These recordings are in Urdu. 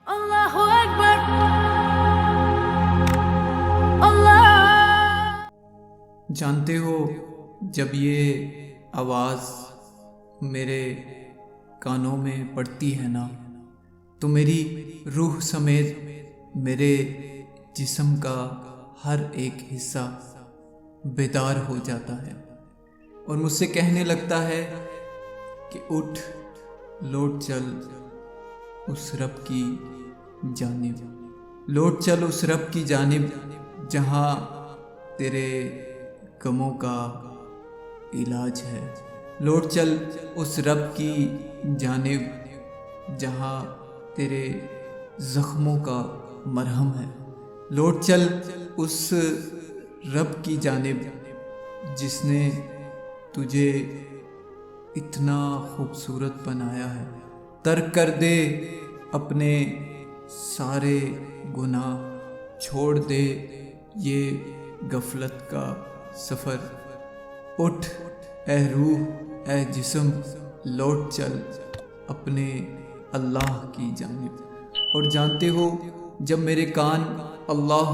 اللہ اکبر اللہ۔ جانتے ہو جب یہ آواز میرے کانوں میں پڑتی ہے نا تو میری روح سمیت میرے جسم کا ہر ایک حصہ بیدار ہو جاتا ہے اور مجھ سے کہنے لگتا ہے کہ اٹھ لوٹ چل اس رب کی جانب، لوٹ چل اس رب کی جانب جہاں تیرے غموں کا علاج ہے، لوٹ چل اس رب کی جانب جہاں تیرے زخموں کا مرہم ہے، لوٹ چل اس رب کی جانب جس نے تجھے اتنا خوبصورت بنایا ہے۔ ترک کر دے اپنے سارے گناہ، چھوڑ دے یہ غفلت کا سفر، اٹھ اے روح اے جسم، لوٹ چل اپنے اللہ کی جانب۔ اور جانتے ہو جب میرے کان اللہ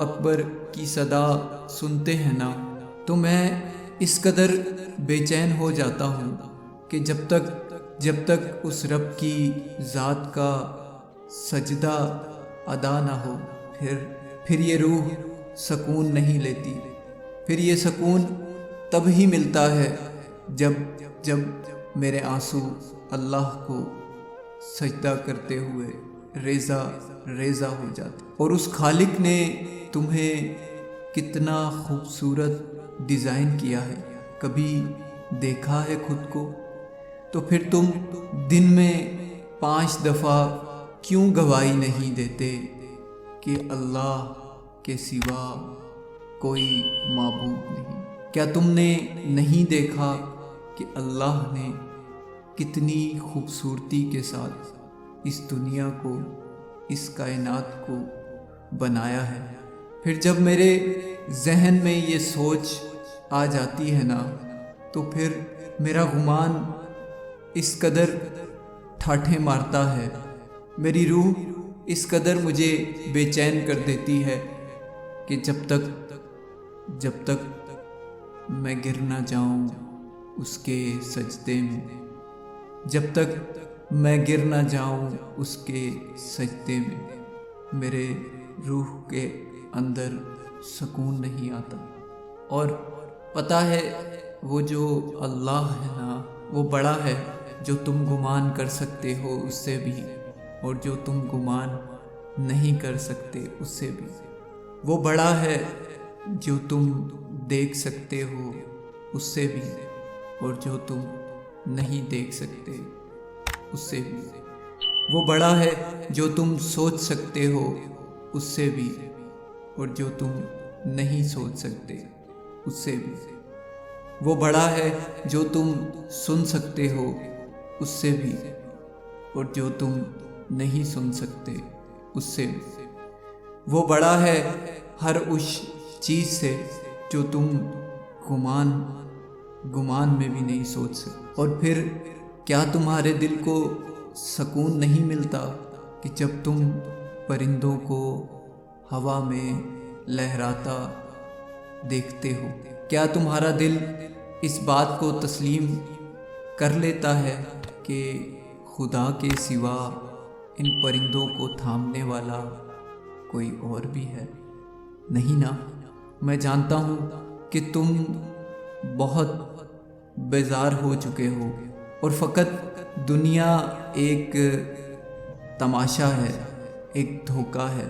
اکبر کی صدا سنتے ہیں نا تو میں اس قدر بے چین ہو جاتا ہوں کہ جب تک اس رب کی ذات کا سجدہ ادا نہ ہو پھر یہ روح سکون نہیں لیتی۔ پھر یہ سکون تب ہی ملتا ہے جب میرے آنسو اللہ کو سجدہ کرتے ہوئے ریزہ ہو جاتے، اور اس خالق نے تمہیں کتنا خوبصورت ڈیزائن کیا ہے، کبھی دیکھا ہے خود کو؟ تو پھر تم دن میں 5 دفعہ کیوں گواہی نہیں دیتے کہ اللہ کے سوا کوئی معبود نہیں؟ کیا تم نے نہیں دیکھا کہ اللہ نے کتنی خوبصورتی کے ساتھ اس دنیا کو، اس کائنات کو بنایا ہے؟ پھر جب میرے ذہن میں یہ سوچ آ جاتی ہے نا تو پھر میرا گمان اس قدر ٹھاٹھیں مارتا ہے، میری روح اس قدر مجھے بے چین کر دیتی ہے کہ جب تک میں گر نہ جاؤں اس کے سجدے میں، جب تک میں گر نہ جاؤں اس کے سجدے میں، میرے روح کے اندر سکون نہیں آتا۔ اور پتہ ہے وہ جو اللہ ہے نا وہ بڑا ہے، جو تم گمان کر سکتے ہو اس سے بھی، اور جو تم گمان نہیں کر سکتے اس سے بھی۔ وہ بڑا ہے جو تم دیکھ سکتے ہو اس سے بھی، اور جو تم نہیں دیکھ سکتے اس سے بھی۔ وہ بڑا ہے جو تم سوچ سکتے ہو اس سے بھی، اور جو تم نہیں سوچ سکتے اس سے بھی۔ وہ بڑا ہے جو تم سن سکتے ہو اس سے بھی، اور جو تم نہیں سن سکتے اس سے بھی۔ وہ بڑا ہے ہر اس چیز سے جو تم گمان میں بھی نہیں سوچ سکتے۔ اور پھر کیا تمہارے دل کو سکون نہیں ملتا کہ جب تم پرندوں کو ہوا میں لہراتا دیکھتے ہو؟ کیا تمہارا دل اس بات کو تسلیم کر لیتا ہے کہ خدا کے سوا ان پرندوں کو تھامنے والا کوئی اور بھی ہے؟ نہیں نا۔ میں جانتا ہوں کہ تم بہت بیزار ہو چکے ہو اور فقط دنیا ایک تماشا ہے، ایک دھوکہ ہے۔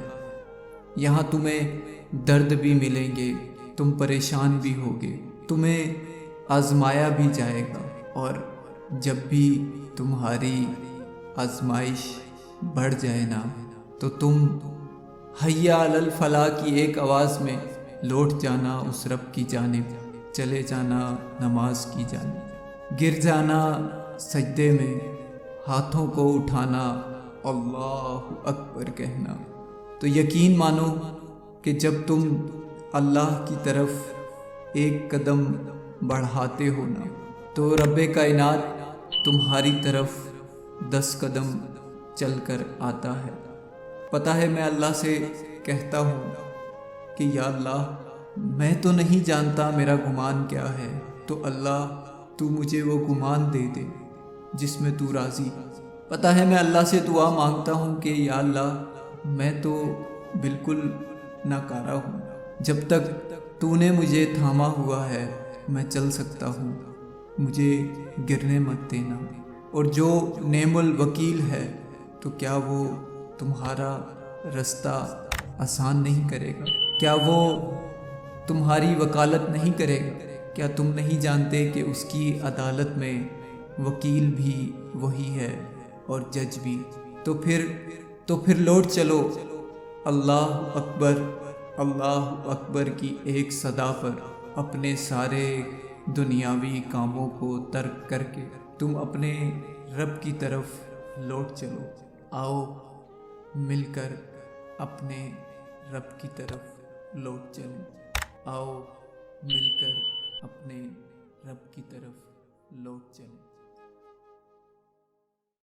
یہاں تمہیں درد بھی ملیں گے، تم پریشان بھی ہوگے، تمہیں آزمایا بھی جائے گا، اور جب بھی تمہاری آزمائش بڑھ جائے نا تو تم حی علی الفلاح کی ایک آواز میں لوٹ جانا اس رب کی جانب، چلے جانا نماز کی جانب، گر جانا سجدے میں، ہاتھوں کو اٹھانا، اللہ اکبر کہنا۔ تو یقین مانو کہ جب تم اللہ کی طرف ایک قدم بڑھاتے ہو نا تو رب کائنات تمہاری طرف 10 قدم چل کر آتا ہے۔ پتہ ہے میں اللہ سے کہتا ہوں کہ یا اللہ میں تو نہیں جانتا میرا گمان کیا ہے، تو اللہ تو مجھے وہ گمان دے دے جس میں تو راضی۔ پتہ ہے میں اللہ سے دعا مانگتا ہوں کہ یا اللہ میں تو بالکل ناکارہ ہوں، جب تک تو نے مجھے تھاما ہوا ہے میں چل سکتا ہوں، مجھے گرنے مت دینا۔ اور جو نعم الوکیل ہے تو کیا وہ تمہارا رستہ آسان نہیں کرے گا؟ کیا وہ تمہاری وکالت نہیں کرے گا؟ کیا تم نہیں جانتے کہ اس کی عدالت میں وکیل بھی وہی ہے اور جج بھی؟ تو پھر لوٹ چلو اللہ اکبر، اللہ اکبر کی ایک صدا پر اپنے سارے دنیاوی کاموں کو ترک کر کے تم اپنے رب کی طرف لوٹ چلو۔ آؤ مل کر اپنے رب کی طرف لوٹ چلیں، آؤ مل کر اپنے رب کی طرف لوٹ چلیں۔